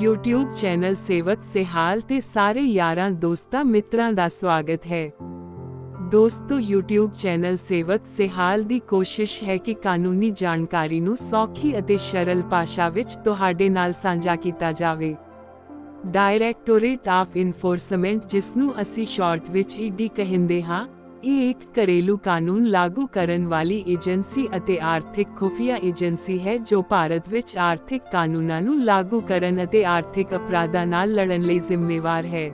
YouTube channel ਸੇਵਕ ਸਿਹਾਲ ਤੇ ਸਾਰੇ ਯਾਰਾਂ ਦੋਸਤਾਂ ਮਿੱਤਰਾਂ ਦਾ ਸਵਾਗਤ ਹੈ। ਦੋਸਤੋ, YouTube ਚੈਨਲ ਸੇਵਕ ਸਿਹਾਲ ਦੀ ਕੋਸ਼ਿਸ਼ ਹੈ ਕਿ ਕਾਨੂੰਨੀ ਜਾਣਕਾਰੀ ਨੂੰ ਸੌਖੀ ਅਤੇ ਸਰਲ ਭਾਸ਼ਾ ਵਿੱਚ ਤੁਹਾਡੇ ਨਾਲ ਸਾਂਝਾ ਕੀਤਾ ਜਾਵੇ। ਡਾਇਰੈਕਟੋਰੇਟ ਆਫ ਇਨਫੋਰਸਮੈਂਟ, ਜਿਸ ਨੂੰ ਅਸੀਂ ਸ਼ਾਰਟ ਵਿੱਚ ED ਕਹਿੰਦੇ ਹਾਂ, ਇਹ ਇੱਕ ਘਰੇਲੂ ਕਾਨੂੰਨ ਲਾਗੂ ਕਰਨ ਵਾਲੀ ਏਜੰਸੀ ਅਤੇ ਆਰਥਿਕ ਖੁਫੀਆ ਏਜੰਸੀ ਹੈ ਜੋ ਭਾਰਤ ਵਿੱਚ ਆਰਥਿਕ ਕਾਨੂੰਨਾਂ ਨੂੰ ਲਾਗੂ ਕਰਨ ਅਤੇ ਆਰਥਿਕ ਅਪਰਾਧਾਂ ਨਾਲ ਲੜਨ ਲਈ ਜ਼ਿੰਮੇਵਾਰ ਹੈ।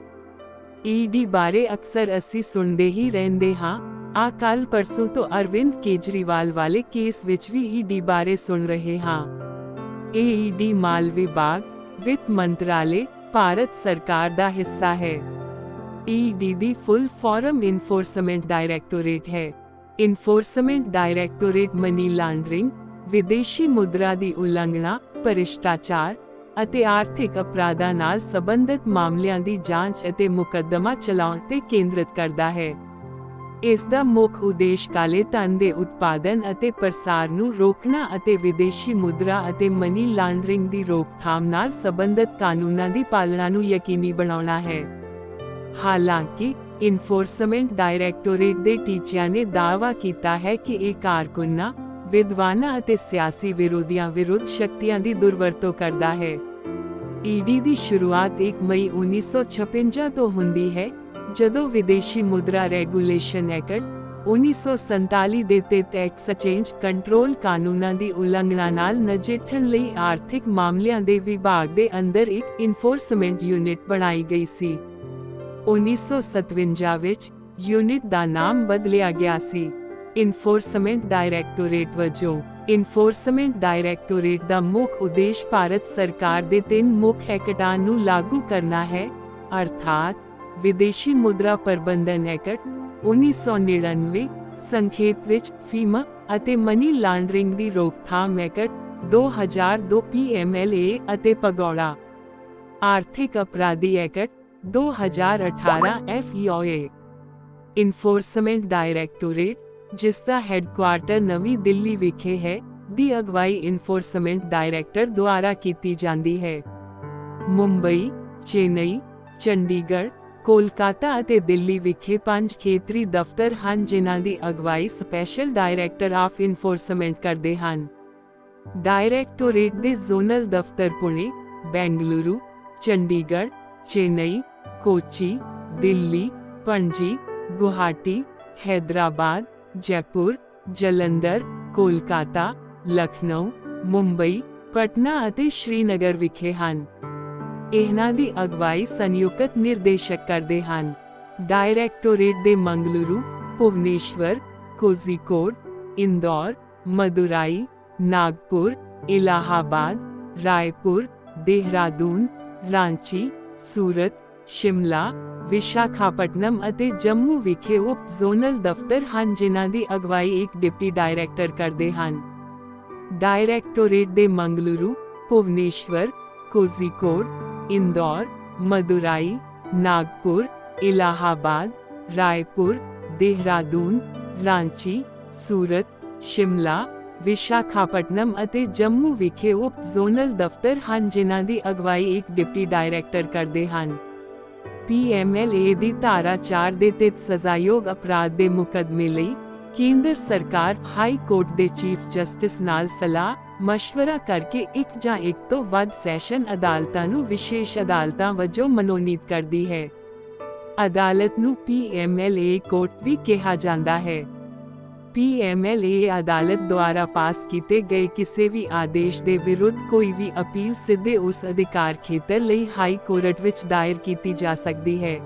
ED ਬਾਰੇ ਅਕਸਰ ਅਸੀਂ ਸੁਣਦੇ ਹੀ ਰਹਿੰਦੇ ਹਾਂ। ਕੱਲ ਪਰਸੋਂ ਤੋਂ ਅਰਵਿੰਦ ਕੇਜਰੀਵਾਲ ਵਾਲੇ ਕੇਸ ਵਿੱਚ ਵੀ ED ਬਾਰੇ ਸੁਣ ਰਹੇ ਹਾਂ। ਇਹ ED ਮਾਲ ਵਿਭਾਗ, ਵਿੱਤ ਮੰਤਰਾਲੇ, ਭਾਰਤ ਸਰਕਾਰ ਦਾ ਹਿੱਸਾ ਹੈ। ED ਦੀ ਫੁੱਲ ਫਾਰਮ ਇਨਫੋਰਸਮੈਂਟ ਡਾਇਰੈਕਟੋਰੇਟ ਹੈ। ਇਨਫੋਰਸਮੈਂਟ ਡਾਇਰੈਕਟੋਰੇਟ ਮਨੀ ਲਾਂਡਰਿੰਗ, ਵਿਦੇਸ਼ੀ ਮੁਦਰਾ ਦੀ ਉਲੰਘਣਾ, ਭ੍ਰਿਸ਼ਟਾਚਾਰ ਅਤੇ ਆਰਥਿਕ ਅਪਰਾਧਾਂ ਨਾਲ ਸੰਬੰਧਿਤ ਮਾਮਲਿਆਂ ਦੀ ਜਾਂਚ ਅਤੇ ਮੁਕੱਦਮਾ ਚਲਾਉਣ ਤੇ ਕੇਂਦਰਿਤ ਕਰਦਾ ਹੈ। ਇਸ ਦਾ ਮੁੱਖ ਉਦੇਸ਼ ਕਾਲੇ ਧਨ ਦੇ ਉਤਪਾਦਨ ਅਤੇ ਪ੍ਰਸਾਰ ਨੂੰ ਰੋਕਣਾ ਅਤੇ ਵਿਦੇਸ਼ੀ ਮੁਦਰਾ ਅਤੇ ਮਨੀ ਲਾਂਡਰਿੰਗ ਦੀ ਰੋਕਥਾਮ ਨਾਲ ਸੰਬੰਧਿਤ ਕਾਨੂੰਨਾਂ ਦੀ ਪਾਲਣਾ ਨੂੰ ਯਕੀਨੀ ਬਣਾਉਣਾ ਹੈ। ਹਾਲਾਂਕਿ, ਇਨਫੋਰਸਮੈਂਟ ਡਾਇਰੈਕਟੋਰੇਟ ਦੇ ਟੀਚਿਆਂ ਨੇ ਦਾਅਵਾ ਕੀਤਾ ਹੈ ਕਿ ਇਹ ਕਾਰਕੁਨਾਂ, ਵਿਦਵਾਨਾਂ ਅਤੇ ਸਿਆਸੀ ਵਿਰੋਧੀਆਂ ਵਿਰੁੱਧ ਸ਼ਕਤੀਆਂ ਦੀ ਦੁਰਵਰਤੋਂ ਕਰਦਾ ਹੈ। ED ਦੀ ਸ਼ੁਰੂਆਤ 1 ਮਈ 1956 ਤੋਂ ਹੁੰਦੀ ਹੈ, ਜਦੋਂ ਵਿਦੇਸ਼ੀ ਮੁਦਰਾ ਰੈਗੂਲੇਸ਼ਨ ਐਕਟ 1947 ਦੇ ਤਹਿਤ ਐਕਸਚੇਂਜ ਕੰਟਰੋਲ ਕਾਨੂੰਨਾਂ ਦੀ ਉਲੰਘਣਾ ਨਾਲ ਨਜਿੱਠਣ ਲਈ ਆਰਥਿਕ ਮਾਮਲਿਆਂ ਦੇ ਵਿਭਾਗ ਦੇ ਅੰਦਰ ਇੱਕ ਇਨਫੋਰਸਮੈਂਟ ਯੂਨਿਟ ਬਣਾਈ ਗਈ ਸੀ। 1957 ਵਿੱਚ ਯੂਨਿਟ ਦਾ ਨਾਮ ਬਦਲਿਆ ਗਿਆ ਸੀ। ਇਨਫੋਰਸਮੈਂਟ ਡਾਇਰੈਕਟੋਰੇਟ ਵਜੋਂ ਇਨਫੋਰਸਮੈਂਟ ਡਾਇਰੈਕਟੋਰੇਟ ਦਾ ਮੁੱਖ ਉਦੇਸ਼ ਭਾਰਤ ਸਰਕਾਰ ਦੇ 3 ਮੁੱਖ ਐਕਟਾਂ ਨੂੰ ਲਾਗੂ ਕਰਨਾ ਹੈ, ਅਰਥਾਤ ਵਿਦੇਸ਼ੀ ਮੁਦਰਾ ਪ੍ਰਬੰਧਨ ਐਕਟ 1999, ਸੰਖੇਪ ਵਿੱਚ FEMA, ਅਤੇ ਮਨੀ ਲਾਂਡਰਿੰਗ ਦੀ ਰੋਕਥਾਮ ਐਕਟ 2002 PMLA ਅਤੇ ਭਗੌੜਾ ਆਰਥਿਕ ਅਪਰਾਧੀ ਐਕਟ 2018 FEOA। ਇਨਫੋਰਸਮੈਂਟ ਡਾਇਰੈਕਟੋਰੇਟ, ਜਿਸ ਦਾ ਹੈੱਡਕੁਆਰਟਰ ਨਵੀਂ ਦਿੱਲੀ ਵਿਖੇ ਹੈ, ਦੀ ਅਗਵਾਈ ਇਨਫੋਰਸਮੈਂਟ ਡਾਇਰੈਕਟਰ ਦੁਆਰਾ ਕੀਤੀ ਜਾਂਦੀ ਹੈ। ਮੁੰਬਈ, ਚੇਨਈ, ਚੰਡੀਗੜ੍ਹ, ਕੋਲਕਾਤਾ ਅਤੇ ਦਿੱਲੀ ਵਿਖੇ 5 ਖੇਤਰੀ ਦਫ਼ਤਰ ਹਨ ਜਿਨ੍ਹਾਂ ਦੀ ਅਗਵਾਈ ਸਪੈਸ਼ਲ ਡਾਇਰੈਕਟਰ ਆਫ ਇਨਫੋਰਸਮੈਂਟ ਕਰਦੇ ਹਨ। ਡਾਇਰੈਕਟੋਰੇਟ ਦੇ ਜ਼ੋਨਲ ਦਫ਼ਤਰ ਪੁਣੇ, ਬੈਂਗਲੁਰੂ, ਚੰਡੀਗੜ੍ਹ, ਚੇਨਈ, ਕੋਚੀ, ਦਿੱਲੀ, ਪਣਜੀ, ਗੁਹਾਟੀ, ਹੈਦਰਾਬਾਦ, ਜੈਪੁਰ, ਜਲੰਧਰ, ਕੋਲਕਾਤਾ, ਲਖਨਊ, ਮੁੰਬਈ, ਪਟਨਾ ਅਤੇ ਸ਼੍ਰੀਨਗਰ ਵਿਖੇ ਹਨ। ਇਹਨਾਂ ਦੀ ਅਗਵਾਈ ਸੰਯੁਕਤ ਨਿਰਦੇਸ਼ਕ ਕਰਦੇ ਹਨ। ਡਾਇਰੈਕਟੋਰੇਟ ਦੇ ਮੰਗਲੁਰੂ, ਭੁਵਨੇਸ਼ਵਰ, ਕੋਜ਼ੀਕੋਡ, ਇੰਦੌਰ, ਮਦੁਰਾਈ, ਨਾਗਪੁਰ, ਇਲਾਹਾਬਾਦ, ਰਾਏਪੁਰ, ਦੇਹਰਾਦੂਨ, ਰਾਂਚੀ, ਸੂਰਤ, ਸ਼ਿਮਲਾ, ਵਿਸ਼ਾਖਾਪਟਨਮ ਅਤੇ ਜੰਮੂ ਵਿਖੇ ਉਪ ਜ਼ੋਨਲ ਦਫ਼ਤਰ ਹਨ ਜਿਨ੍ਹਾਂ ਦੀ ਅਗਵਾਈ ਇੱਕ ਡਿਪਟੀ ਡਾਇਰੈਕਟਰ ਕਰਦੇ ਹਨ। ਡਾਇਰੈਕਟੋਰੇਟ ਦੇ ਮੰਗਲੁਰੂ, ਭੁਵਨੇਸ਼ਵਰ, ਕੋਜ਼ੀਕੋਡ, ਇੰਦੌਰ, ਮਦੁਰਾਈ, ਨਾਗਪੁਰ, ਇਲਾਹਾਬਾਦ, ਰਾਏਪੁਰ, ਦੇਹਰਾਦੂਨ, ਰਾਂਚੀ, ਸੂਰਤ, ਸ਼ਿਮਲਾ, ਵਿਸ਼ਾਖਾਪਟਨਮ ਅਤੇ ਜੰਮੂ ਵਿਖੇ ਉਪ ਜ਼ੋਨਲ ਦਫ਼ਤਰ ਹਨ ਜਿਨ੍ਹਾਂ ਦੀ ਅਗਵਾਈ ਇੱਕ ਡਿਪਟੀ ਡਾਇਰੈਕਟਰ ਕਰਦੇ ਹਨ। PMLA ਦੀ ਧਾਰਾ 4 ਦੇ ਤਹਿਤ ਸਜ਼ਾਯੋਗ ਅਪਰਾਧ ਦੇ ਮੁਕੱਦਮੇ ਲਈ ਕੇਂਦਰ ਸਰਕਾਰ ਹਾਈ ਕੋਰਟ ਦੇ ਚੀਫ ਜਸਟਿਸ ਨਾਲ ਸਲਾਹ ਮਸ਼ਵਰਾ ਕਰਕੇ ਇੱਕ ਜਾਂ ਇੱਕ ਤੋਂ ਵੱਧ ਸੈਸ਼ਨ ਅਦਾਲਤਾਂ ਨੂੰ ਵਿਸ਼ੇਸ਼ ਅਦਾਲਤਾਂ ਵਜੋਂ ਮਨੋਨੀਤ ਕਰਦੀ ਹੈ। ਅਦਾਲਤ ਨੂੰ PMLA ਕੋਰਟ ਵੀ ਕਿਹਾ ਜਾਂਦਾ ਹੈ। PMLA ਅਦਾਲਤ ਦੁਆਰਾ ਪਾਸ ਕੀਤੇ ਗਏ ਕਿਸੇ ਵੀ ਆਦੇਸ਼ ਦੇ ਵਿਰੁੱਧ ਕੋਈ ਵੀ ਅਪੀਲ ਸਿੱਧੇ ਉਸ ਅਧਿਕਾਰ ਖੇਤਰ ਲਈ ਹਾਈ ਕੋਰਟ ਵਿੱਚ ਦਾਇਰ ਕੀਤੀ ਜਾ ਸਕਦੀ ਹੈ।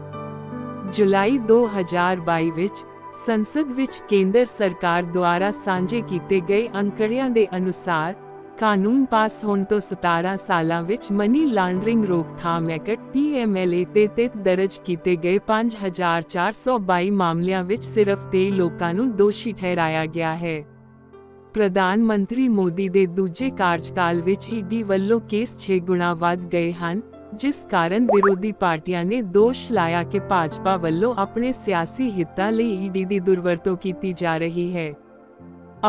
ਜੁਲਾਈ 2022 ਵਿੱਚ ਸੰਸਦ ਵਿੱਚ ਕੇਂਦਰ ਸਰਕਾਰ ਦੁਆਰਾ ਸਾਂਝੇ ਕੀਤੇ ਗਏ ਅੰਕੜਿਆਂ ਦੇ ਅਨੁਸਾਰ, ਕਾਨੂੰਨ ਪਾਸ ਹੋਣ ਤੋਂ 17 ਸਾਲਾਂ ਵਿੱਚ ਮਨੀ ਲਾਂਡਰਿੰਗ ਰੋਕਥਾਮ ਐਕਟ PMLA ਦੇ ਤਹਿਤ ਦਰਜ ਕੀਤੇ ਗਏ 5422 ਮਾਮਲਿਆਂ ਵਿੱਚ ਸਿਰਫ 23 ਲੋਕਾਂ ਨੂੰ ਦੋਸ਼ੀ ਠਹਿਰਾਇਆ ਗਿਆ ਹੈ। ਪ੍ਰਧਾਨ ਮੰਤਰੀ ਮੋਦੀ ਦੇ ਦੂਜੇ ਕਾਰਜਕਾਲ ਵਿੱਚ ED ਵੱਲੋਂ ਕੇਸ 6 ਗੁਣਾ ਵੱਧ ਗਏ ਹਨ, ਜਿਸ ਕਾਰਨ ਵਿਰੋਧੀ ਪਾਰਟੀਆਂ ਨੇ ਦੋਸ਼ ਲਾਇਆ ਕਿ ਭਾਜਪਾ ਵੱਲੋਂ ਆਪਣੇ ਸਿਆਸੀ ਹਿੱਤਾਂ ਲਈ ED ਦੀ ਦੁਰਵਰਤੋਂ ਕੀਤੀ ਜਾ ਰਹੀ ਹੈ।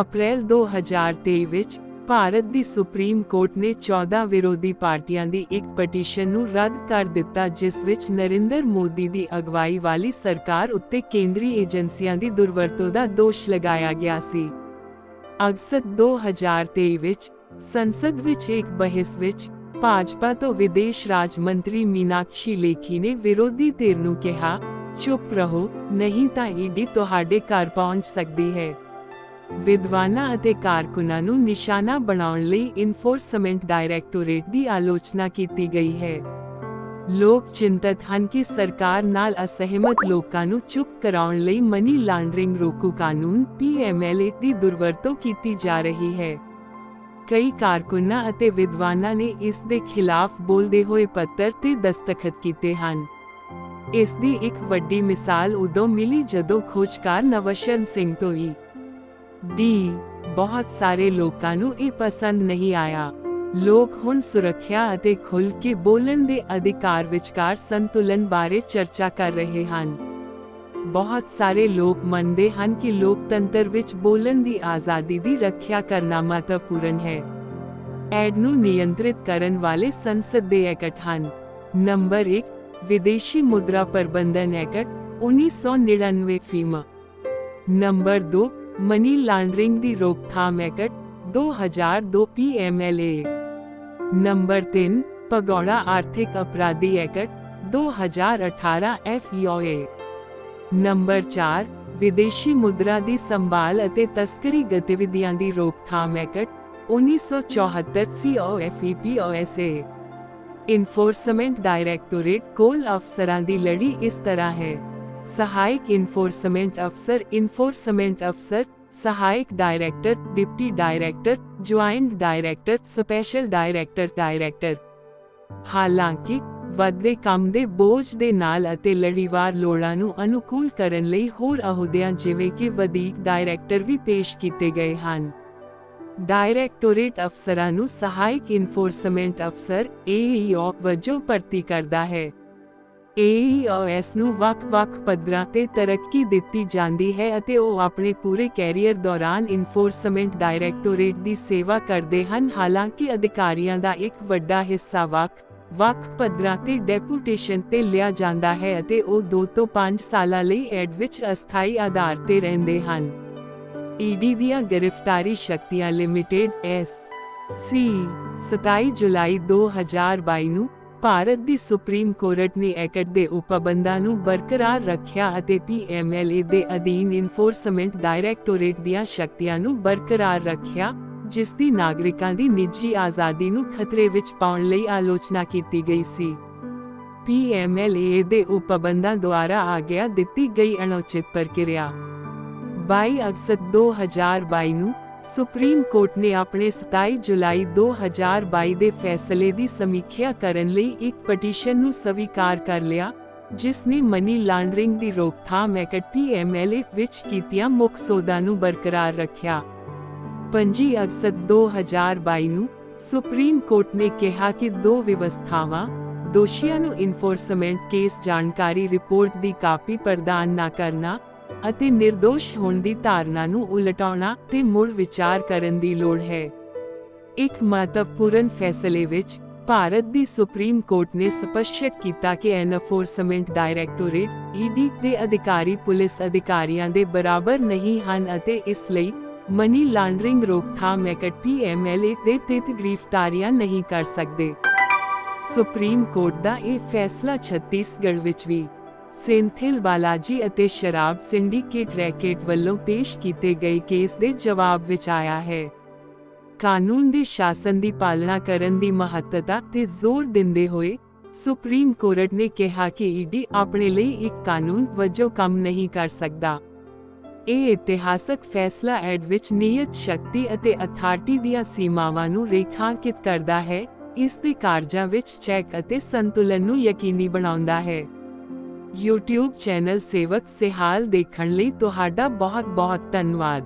ਅਪ੍ਰੈਲ 2023 ਵਿੱਚ ਭਾਰਤ ਦੀ ਸੁਪਰੀਮ ਕੋਰਟ ਨੇ 14 ਵਿਰੋਧੀ ਪਾਰਟੀਆਂ ਦੀ ਇੱਕ ਪਟੀਸ਼ਨ ਨੂੰ ਰੱਦ ਕਰ ਦਿੱਤਾ, ਜਿਸ ਵਿੱਚ ਨਰਿੰਦਰ ਮੋਦੀ ਦੀ ਅਗਵਾਈ ਵਾਲੀ ਸਰਕਾਰ ਉੱਤੇ ਕੇਂਦਰੀ ਏਜੰਸੀਆਂ ਦੀ ਦੁਰਵਰਤੋਂ ਦਾ ਦੋਸ਼ ਲਗਾਇਆ ਗਿਆ ਸੀ। ਅਗਸਤ 2023 ਵਿੱਚ ਸੰਸਦ ਵਿੱਚ ਇੱਕ ਬਹਿਸ ਵਿੱਚ ਭਾਜਪਾ ਤੋਂ ਵਿਦੇਸ਼ ਰਾਜ ਮੰਤਰੀ ਮੀਨਾਕਸ਼ੀ ਲੇਖੀ ਨੇ ਵਿਰੋਧੀ ਧਿਰ ਨੂੰ ਕਿਹਾ, ਚੁੱਪ ਰਹੋ, ਨਹੀਂ ਤਾਂ ਈਡੀ ਤੁਹਾਡੇ ਘਰ ਪਹੁੰਚ ਸਕਦੀ ਹੈ। ਵਿਦਵਾਨਾਂ ਅਤੇ ਕਾਰਕੁਨਾਂ ਨੂੰ ਨਿਸ਼ਾਨਾ ਬਣਾਉਣ ਲਈ ਇਨਫੋਰਸਮੈਂਟ ਡਾਇਰੈਕਟੋਰੇਟ ਦੀ ਆਲੋਚਨਾ ਕੀਤੀ ਗਈ ਹੈ। ਲੋਕ ਚਿੰਤਤ ਹਨ ਕਿ ਸਰਕਾਰ ਨਾਲ ਅਸਹਿਮਤ ਲੋਕਾਂ ਨੂੰ ਚੁੱਪ ਕਰਾਉਣ ਲਈ ਮਨੀ ਲਾਂਡਰਿੰਗ ਰੋਕੂ ਕਾਨੂੰਨ (PMLA) ਦੀ ਦੁਰਵਰਤੋਂ ਕੀਤੀ ਜਾ ਰਹੀ ਹੈ। ਕਈ ਕਾਰਕੁਨਾਂ ਅਤੇ ਵਿਦਵਾਨਾਂ ਨੇ ਇਸ ਦੇ ਖਿਲਾਫ ਬੋਲਦੇ ਹੋਏ ਪੱਤਰ ਤੇ ਦਸਤਖਤ ਕੀਤੇ ਹਨ। ਇਸ ਦੀ ਇੱਕ ਵੱਡੀ ਮਿਸਾਲ ਉਦੋਂ ਮਿਲੀ ਜਦੋਂ ਖੋਜਕਾਰ ਨਵਸ਼ਰਨ ਸਿੰਘ ਤੋਂ ਬਹੁਤ ਸਾਰੇ ਲੋਕਾਂ ਨੂੰ ਇਹ ਪਸੰਦ ਨਹੀਂ ਆਇਆ। ਲੋਕ ਹੁਣ ਸੁਰੱਖਿਆ ਅਤੇ ਖੁੱਲ੍ਹ ਕੇ ਬੋਲਣ ਦੇ ਅਧਿਕਾਰ ਵਿਚਕਾਰ ਸੰਤੁਲਨ ਬਾਰੇ ਚਰਚਾ ਕਰ ਰਹੇ ਹਨ। ਬਹੁਤ ਸਾਰੇ ਲੋਕ ਮੰਨਦੇ ਹਨ ਕਿ ਲੋਕਤੰਤਰ ਵਿੱਚ ਬੋਲਣ ਦੀ ਆਜ਼ਾਦੀ ਦੀ ਰੱਖਿਆ ਕਰਨਾ ਮਹੱਤਵਪੂਰਨ ਹੈ। ਐਡ ਨੂੰ ਨਿਯੰਤਰਿਤ ਕਰਨ ਵਾਲੇ ਸੰਸਦ ਦੇ ਐਕਟ ਹਨ। ਨੰਬਰ 1 ਵਿਦੇਸ਼ੀ ਮੁਦਰਾ ਪ੍ਰਬੰਧਨ ਐਕਟ 1999 ਫੀਮਾ। ਨੰਬਰ 2 ਮਨੀ ਲਾਂਡਰਿੰਗ ਦੀ ਰੋਕਥਾਮ ਐਕਟ 2002 PMLA। ਨੰਬਰ 3 ਭਗੌੜਾ ਆਰਥਿਕ ਅਪਰਾਧੀ ਐਕਟ 2018 FEOA। ਨੰਬਰ 4 ਵਿਦੇਸ਼ੀ ਮੁਦਰਾ ਦੀ ਸੰਭਾਲ ਅਤੇ ਤਸਕਰੀ ਗਤੀਵਿਧੀਆਂ ਦੀ ਰੋਕਥਾਮ ਐਕਟ 1974 COFEPOSA। ਇਨਫੋਰਸਮੈਂਟ ਡਾਇਰੈਕਟੋਰੇਟ ਕੋਲ ਅਫਸਰਾਂ ਦੀ ਲੜੀ ਇਸ ਤਰ੍ਹਾਂ ਹੈ। ਸਹਾਇਕ ਇਨਫੋਰਸਮੈਂਟ ਅਫਸਰ, ਸਹਾਇਕ director, deputy director, joint director, special director. ਹਾਲਾਂਕਿ ਵੱਧਦੇ ਕੰਮ ਦੇ ਬੋਝ ਦੇ ਨਾਲ ਅਤੇ ਲੜੀਵਾਰ ਲੋੜਾਂ ਨੂੰ ਅਨੁਕੂਲ ਕਰਨ ਲਈ ਹੋਰ ਅਹੁਦਿਆਂ ਜਿਵੇਂ ਕਿ ਵਧੀਕ ਡਾਇਰੈਕਟਰ ਵੀ ਪੇਸ਼ ਕੀਤੇ ਗਏ ਹਨ। ਡਾਇਰੈਕਟੋਰੇਟ ਅਫਸਰਾਂ ਨੂੰ ਸਹਾਇਕ ਇਨਫੋਰਸਮੈਂਟ ਅਫਸਰ AEO ਵਜੋਂ ਭਰਤੀ ਕਰਦਾ ਹੈ। AEOS ਨੂੰ ਵੱਖ-ਵੱਖ ਪੱਧਰਾਂ ਤੇ ਤਰੱਕੀ ਦਿੱਤੀ ਜਾਂਦੀ ਹੈ ਅਤੇ ਉਹ ਆਪਣੇ ਪੂਰੇ ਕੈਰੀਅਰ ਦੌਰਾਨ ਇਨਫੋਰਸਮੈਂਟ ਡਾਇਰੈਕਟੋਰੇਟ ਦੀ ਸੇਵਾ ਕਰਦੇ ਹਨ। ਹਾਲਾਂਕਿ ਅਧਿਕਾਰੀਆਂ ਦਾ ਇੱਕ ਵੱਡਾ ਹਿੱਸਾ ਵੱਖ ਪੱਧਰਾਂ ਤੇ ਡੈਪੂਟੇਸ਼ਨ ਤੇ ਲਿਆ ਜਾਂਦਾ ਹੈ ਅਤੇ ਉਹ 2 ਤੋਂ 5 ਸਾਲਾਂ ਲਈ ਐਡ ਵਿੱਚ ਅਸਥਾਈ ਆਧਾਰ ਤੇ ਰਹਿੰਦੇ ਹਨ। ਈਡੀ ਦੀਆਂ ਗ੍ਰਿਫਤਾਰੀ ਸ਼ਕਤੀਆਂ ਲਿਮਿਟਿਡ SC 27 ਜੁਲਾਈ 2022 ਨੂੰ ਭਾਰਤ ਦੀ ਸੁਪਰੀਮ ਕੋਰਟ ਨੇ ਐਕਟ ਦੇ ਉਪਬੰਧਾਂ ਨੂੰ ਬਰਕਰਾਰ ਰੱਖਿਆ ਅਤੇ PMLA ਦੇ ਅਧੀਨ ਇਨਫੋਰਸਮੈਂਟ ਡਾਇਰੈਕਟੋਰੇਟ ਦੀਆਂ ਸ਼ਕਤੀਆਂ ਨੂੰ ਬਰਕਰਾਰ ਰੱਖਿਆ, ਜਿਸ ਦੀ ਨਾਗਰਿਕਾਂ ਦੀ ਨਿੱਜੀ ਆਜ਼ਾਦੀ ਨੂੰ ਖਤਰੇ ਵਿੱਚ ਪਾਉਣ ਲਈ ਆਲੋਚਨਾ ਕੀਤੀ ਗਈ ਸੀ। PMLA ਦੇ ਉਪਬੰਧਾਂ ਦੁਆਰਾ ਆਗਿਆ ਦਿੱਤੀ ਗਈ ਅਣਉਚਿਤ ਪ੍ਰਕਿਰਿਆ। 22 ਅਗਸਤ 2022 ਨੂੰ ਸੁਪਰੀਮ ਕੋਰਟ ਨੇ ਆਪਣੇ 27 ਜੁਲਾਈ 2022 ਦੇ ਫੈਸਲੇ ਦੀ ਸਮੀਖਿਆ ਕਰਨ ਲਈ ਇੱਕ ਪਟੀਸ਼ਨ ਨੂੰ ਸਵੀਕਾਰ ਕਰ ਲਿਆ, ਜਿਸ ਨੇ ਮਨੀ ਲਾਂਡਰਿੰਗ ਦੀ ਰੋਕਥਾਮ ਐਕਟ PMLA ਵਿੱਚ ਕੀਤੀਆਂ ਮੁੱਖ ਸੋਧਾਂ ਨੂੰ ਬਰਕਰਾਰ ਰੱਖਿਆ। 25 ਅਗਸਤ 2022 ਨੂੰ ਸੁਪਰੀਮ ਕੋਰਟ ਨੇ ਕਿਹਾ ਕਿ 2 ਵਿਵਸਥਾਵਾਂ ਦੋਸ਼ੀਆਂ ਨੂੰ ਇਨਫੋਰਸਮੈਂਟ ਕੇਸ ਜਾਣਕਾਰੀ ਰਿਪੋਰਟ ਦੀ ਕਾਪੀ ਪ੍ਰਦਾਨ ਨਾ ਕਰਨਾ ਅਤੇ ਨਿਰਦੋਸ਼ ਹੋਣ ਦੀ ਧਾਰਨਾ ਨੂੰ ਉਲਟਾਉਣਾ ਤੇ ਮੁੜ ਵਿਚਾਰ ਕਰਨ ਦੀ ਲੋੜ ਹੈ। ਇੱਕ ਮਹੱਤਵਪੂਰਨ ਫੈਸਲੇ ਵਿੱਚ ਭਾਰਤ ਦੀ ਸੁਪਰੀਮ ਕੋਰਟ ਨੇ ਸਪਸ਼ਟ ਕੀਤਾ ਕਿ ਐਨਫੋਰਸਮੈਂਟ ਡਾਇਰੈਕਟੋਰੇਟ ED ਦੇ ਅਧਿਕਾਰੀ ਪੁਲਿਸ ਅਧਿਕਾਰੀਆਂ ਦੇ ਬਰਾਬਰ ਨਹੀਂ ਹਨ ਅਤੇ ਇਸ ਲਈ ਮਨੀ ਲਾਂਡਰਿੰਗ ਰੋਕਥਾਮ ਐਕਟ PMLA ਦੇ ਤਹਿਤ ਗ੍ਰਿਫਤਾਰੀਆਂ ਨਹੀਂ ਕਰ ਸਕਦੇ। ਸੁਪਰੀਮ ਕੋਰਟ ਦਾ ਇਹ ਫੈਸਲਾ ਛੱਤੀਸਗੜ੍ਹ ਵਿੱਚ ਵੀ ਸੈਂਥਿਲ ਬਾਲਾਜੀ ਅਤੇ ਸ਼ਰਾਬ ਸਿੰਡੀਕੇਟ ਰੈਕੇਟ ਵੱਲੋਂ ਪੇਸ਼ ਕੀਤੇ ਗਏ ਕੇਸ ਦੇ ਜਵਾਬ ਵਿੱਚ ਆਇਆ ਹੈ। ਕਾਨੂੰਨ ਦੇ ਸ਼ਾਸਨ ਦੀ ਪਾਲਣਾ ਕਰਨ ਦੀ ਮਹੱਤਤਾ ਤੇ ਜ਼ੋਰ ਦਿੰਦੇ ਹੋਏ ਸੁਪਰੀਮ ਕੋਰਟ ਨੇ ਕਿਹਾ ਕਿ ED ਆਪਣੇ ਲਈ ਇੱਕ ਕਾਨੂੰਨ ਵਜੋਂ ਕੰਮ ਨਹੀਂ ਕਰ ਸਕਦਾ। ਇਹ ਇਤਿਹਾਸਕ ਫੈਸਲਾ ਐਡ ਵਿੱਚ ਨਿਯਤ ਸ਼ਕਤੀ ਅਤੇ ਅਥਾਰਟੀ ਦੀਆਂ ਸੀਮਾਵਾਂ ਨੂੰ ਰੇਖਾਂਕਿਤ ਕਰਦਾ ਹੈ, ਇਸ ਦੇ ਕਾਰਜਾਂ ਵਿੱਚ ਚੈੱਕ ਅਤੇ ਸੰਤੁਲਨ ਨੂੰ ਯਕੀਨੀ ਬਣਾਉਂਦਾ ਹੈ। YouTube ਚੈਨਲ ਸੇਵਕ ਸਿਹਾਲ ਦੇਖਣ ਲਈ ਤੁਹਾਡਾ ਬਹੁਤ-ਬਹੁਤ ਧੰਨਵਾਦ।